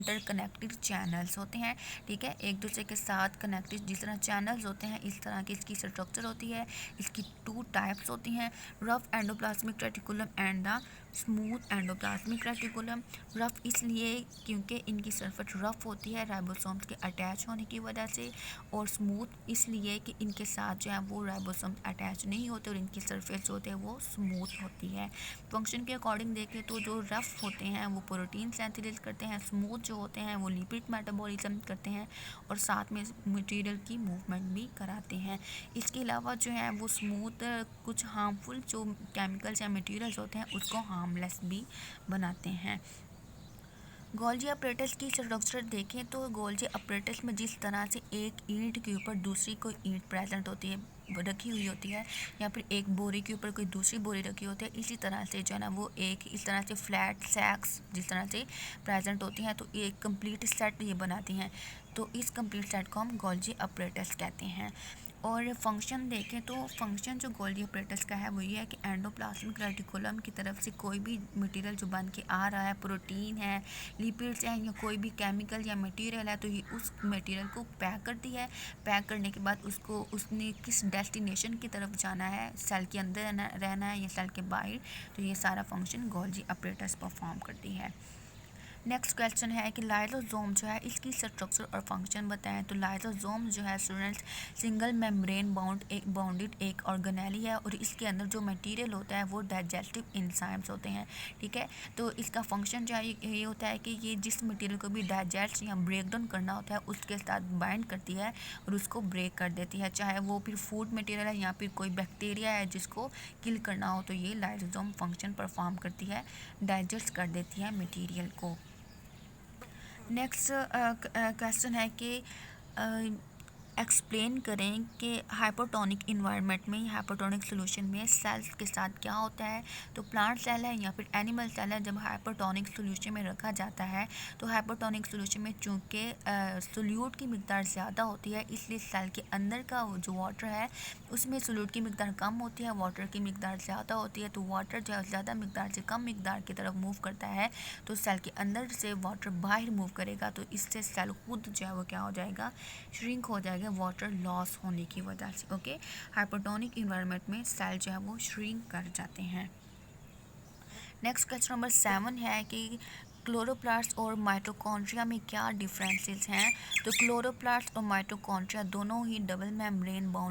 Interconnected channels होते हैं, ठीक है, एक दूसरे के साथ कनेक्टेड जिस तरह चैनल्स होते हैं इस तरह की इसकी स्ट्रक्चर होती है। इसकी 2 टाइप्स होती हैं, rough endoplasmic reticulum and the smooth endoplasmic reticulum. Rough इसलिए क्योंकि इनकी सरफेस रफ होती है राइबोसोम्स के अटैच होने की वजह से, और स्मूथ इसलिए कि इनके साथ जो है वो राइबोसोम्स अटैच नहीं होते और इनकी सरफेस जो होते हैं वो स्मूथ होती है। फंक्शन के अकॉर्डिंग देखें तो जो रफ होते हैं वो प्रोटीन सिंथेसिस करते हैं, स्मूथ जो होते हैं वो लिपिड मेटाबॉलिज्म करते हैं और साथ में मटेरियल की मूवमेंट भी कराते हैं। इसके अलावा जो है वो स्मूथ कुछ हार्मफुल जो केमिकल्स या मटेरियल्स होते हैं उसको हार्मलेस भी बनाते हैं। गोल्जी अपरेटस की स्ट्रक्चर देखें तो गोल्जी अपरेटस में जिस तरह से एक ईंट के ऊपर दूसरी कोई ईंट प्रेजेंट होती है, रखी हुई होती है, या फिर एक बोरी के ऊपर कोई दूसरी बोरी रखी होती है, इसी तरह से जो है ना वो एक इस तरह से फ्लैट सैक्स जिस तरह से प्रेजेंट होती हैं तो एक कंप्लीट सेट ये बनाती हैं। तो इस कंप्लीट सेट को हम गोल्जी अपरेटस कहते हैं। और फंक्शन देखें तो फंक्शन जो गोल्जी अपरेटस का है वो ये है कि एंडोप्लाज्मिक रेटिकुलम की तरफ से कोई भी मटेरियल जो बन के आ रहा है, प्रोटीन है, लिपिड्स हैं या कोई भी केमिकल या मटेरियल है, तो ये उस मटेरियल को पैक करती है। पैक करने के बाद उसको उसने किस डेस्टिनेशन की तरफ जाना है, सेल के अंदर रहना है या सेल के बाहर, तो ये सारा फंक्शन गोल्जी अपरेटस परफॉर्म करती है। नेक्स्ट क्वेश्चन है कि लाइसोसोम जो है इसकी स्ट्रक्चर और फंक्शन बताएं। तो लाइसोसोम जो है स्टूडेंट्स सिंगल मेम्ब्रेन बाउंडेड एक ऑर्गेनेली है और इसके अंदर जो मटेरियल होता है वो डाइजेस्टिव एंजाइम्स होते हैं, ठीक है। तो इसका फंक्शन जो है ये होता है कि ये जिस मटेरियल को भी डाइजेस्ट या ब्रेक डाउन करना होता है उसके साथ बाइंड करती है और उसको ब्रेक कर देती है, चाहे वो फिर फूड मटेरियल है या फिर कोई बैक्टीरिया है जिसको किल करना हो, तो ये लाइसोसोम फंक्शन परफॉर्म करती है, डाइजेस्ट कर देती है मटेरियल को। नेक्स्ट क्वेश्चन है कि एक्सप्लेन करें कि हाइपोटोनिक इन्वायरमेंट में, हाइपोटोनिक सोल्यूशन में सेल्स के साथ क्या होता है। तो प्लांट सेल है या फिर एनिमल सेल है, जब हाइपोटोनिक सोल्यूशन में रखा जाता है तो हाइपोटोनिक सोल्यूशन में चूँकि सोल्यूट की मिकदार ज़्यादा होती है इसलिए सेल के अंदर का जो वाटर है उसमें सोल्यूट की मिकदार कम होती है, वाटर की मिकदार ज़्यादा होती है। तो वाटर जो है ज़्यादा मिकदार से कम मिकदार की तरफ मूव करता है, तो सेल के अंदर से वाटर बाहर मूव करेगा, तो इससे सेल खुद जो है वो क्या हो जाएगा, श्रिंक हो जाएगा वाटर लॉस होने की वजह से। ओके, हाइपोटोनिक इन्वायरमेंट में सेल जो है वो श्रिंक कर जाते हैं। नेक्स्ट क्वेश्चन नंबर 7 है कि क्लोरोप्लास्ट और माइटोकॉन्ड्रिया में क्या डिफरेंसेस हैं। तो क्लोरोप्लास्ट और माइटोकॉन्ड्रिया दोनों ही डबल मेम्ब्रेन बाउंड